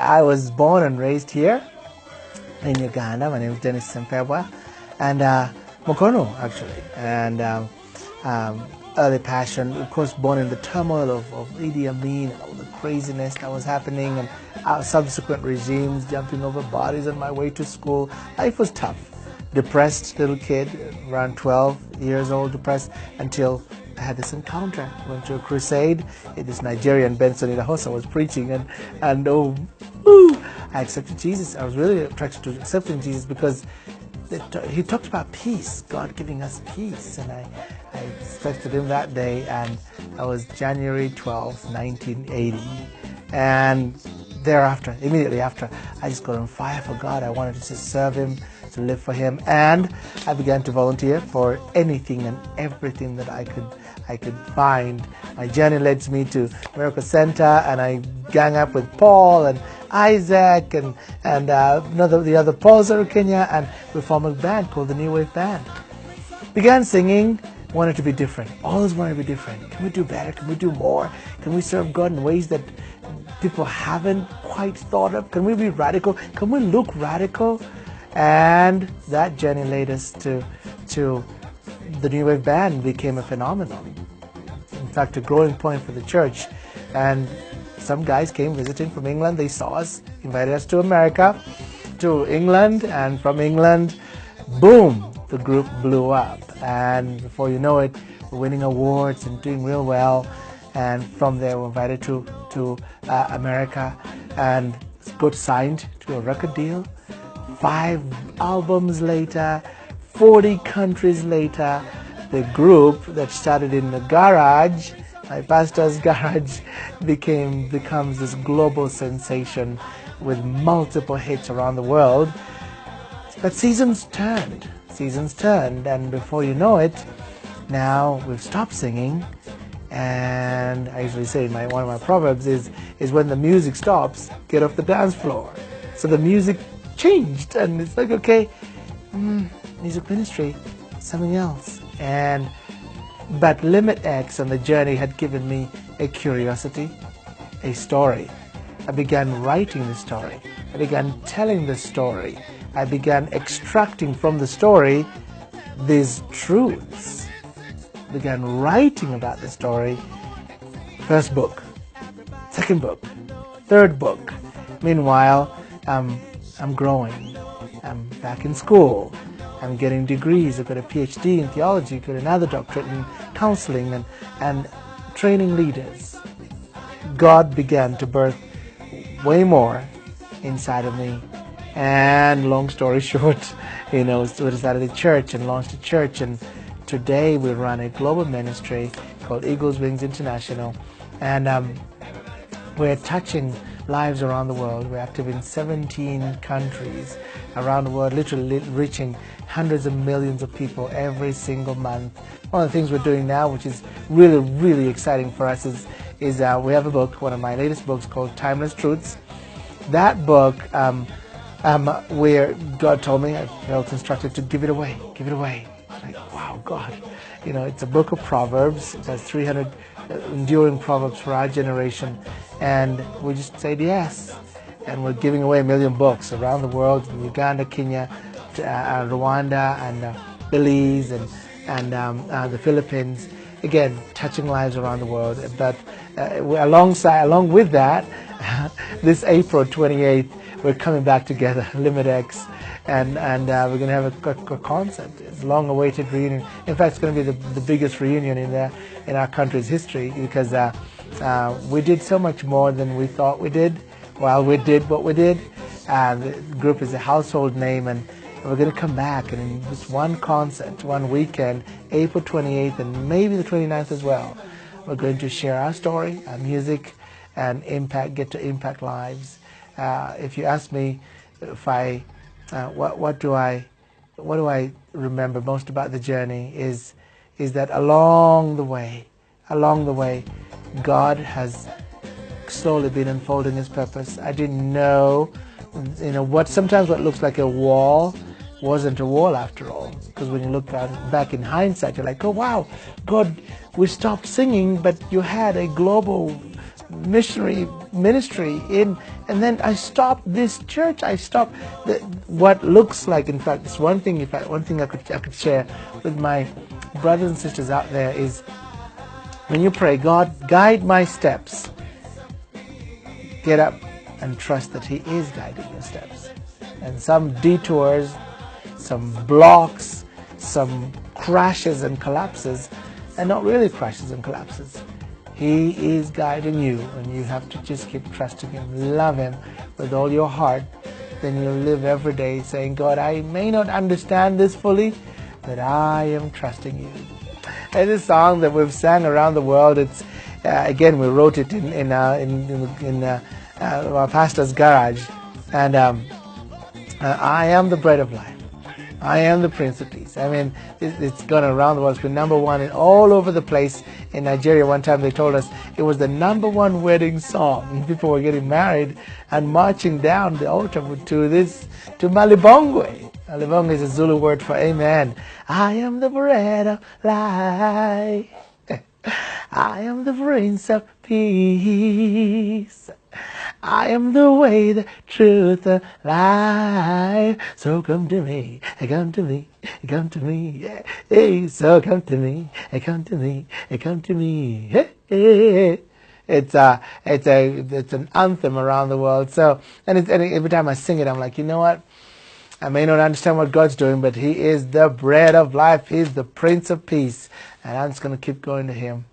I was born and raised here in Uganda. My name is Dennis Sempebwa, and Mukono actually, and early passion, of course, born in the turmoil of Idi Amin and all the craziness that was happening, and subsequent regimes, jumping over bodies on my way to school. Life was tough. Depressed little kid, around 12 years old, depressed, until I had this encounter. Went to a crusade. This Nigerian Benson Idahosa was preaching, and oh, woo, I accepted Jesus. I was really attracted to accepting Jesus because he talked about peace, God giving us peace, and I accepted him that day, and that was January 12th, 1980, and thereafter, immediately after, I just got on fire for God. I wanted to just serve him, to live for him, and I began to volunteer for anything and everything that I could find. My journey led me to Miracle Center, and I gang up with Paul and Isaac and the other Pauls are in Kenya, and we formed a band called the New Wave Band. Began singing, wanted to be different. Always wanted to be different. Can we do better? Can we do more? Can we serve God in ways that people haven't quite thought of? Can we be radical? Can we look radical? And that journey led us to the New Wave Band became a phenomenon. In fact, a growing point for the church. And some guys came visiting from England. They saw us, invited us to America, to England, and from England, boom, the group blew up. And before you know it, we're winning awards and doing real well. And from there, we're invited to America and got signed to a record deal. 5 albums later, 40 countries later, the group that started in the garage, my pastor's garage, becomes this global sensation with multiple hits around the world. But seasons turned, and before you know it, now we've stopped singing. And I usually say one of my proverbs is when the music stops, get off the dance floor. So the music changed, and it's like, okay, music ministry, something else. But Limit X and the journey had given me a curiosity, a story. I began writing the story. I began telling the story. I began extracting from the story these truths. Began writing about the story. First book, second book, third book. Meanwhile, I'm growing. I'm back in school. I'm getting degrees. I've got a PhD in theology, got another doctorate in counseling and training leaders. God began to birth way more inside of me. And long story short, we started a church and launched a church, and today we run a global ministry called Eagle's Wings International, and we're touching lives around the world. We're active in 17 countries around the world, literally reaching hundreds of millions of people every single month. One of the things we're doing now, which is really, really exciting for us, is we have a book, one of my latest books, called Timeless Truths. That book, where God told me, I felt instructed to give it away. Like, wow, God. It's a book of Proverbs. It has 300 enduring proverbs for our generation. And we just said yes. And we're giving away 1 million books around the world, in Uganda, Kenya, Rwanda, and Belize, and the Philippines. Again, touching lives around the world. But along with that, this April 28th, we're coming back together, Limit X, and we're going to have a concert. It's a long-awaited reunion. In fact, it's going to be the biggest reunion in our country's history, because we did so much more than we thought we did while we did what we did. The group is a household name, and we're going to come back, and in this one concert, one weekend, April 28th and maybe the 29th as well, we're going to share our story, our music, and get to impact lives. If you ask me, what do I remember most about the journey is that along the way, God has slowly been unfolding His purpose. I didn't know, what looks like a wall wasn't a wall after all. Because when you look back in hindsight, you're like, oh wow, God, we stopped singing, but you had a global missionary ministry in And then I stopped this church. I stopped what looks like. In fact, it's one thing. One thing I could share with my brothers and sisters out there is, when you pray, God, guide my steps. Get up and trust that He is guiding your steps. And some detours, some blocks, some crashes and collapses, and not really crashes and collapses. He is guiding you, and you have to just keep trusting Him, love Him with all your heart. Then you'll live every day saying, God, I may not understand this fully, but I am trusting You. And this song that we've sang around the world, it's again, we wrote it in our pastor's garage, and I am the bread of life. I am the Prince of Peace. I mean, it's gone around the world. It's been number one and all over the place. In Nigeria, one time they told us it was the number one wedding song. People were getting married and marching down the altar to Malibongwe. Malibongwe is a Zulu word for amen. I am the bread of life. I am the Prince of Peace. I am the way, the truth, the life. So come to me, come to me, come to me. Hey, so come to me, come to me, come to me. Hey. It's an anthem around the world. So, and every time I sing it, I'm like, you know what? I may not understand what God's doing, but He is the bread of life. He's the Prince of Peace, and I'm just going to keep going to Him.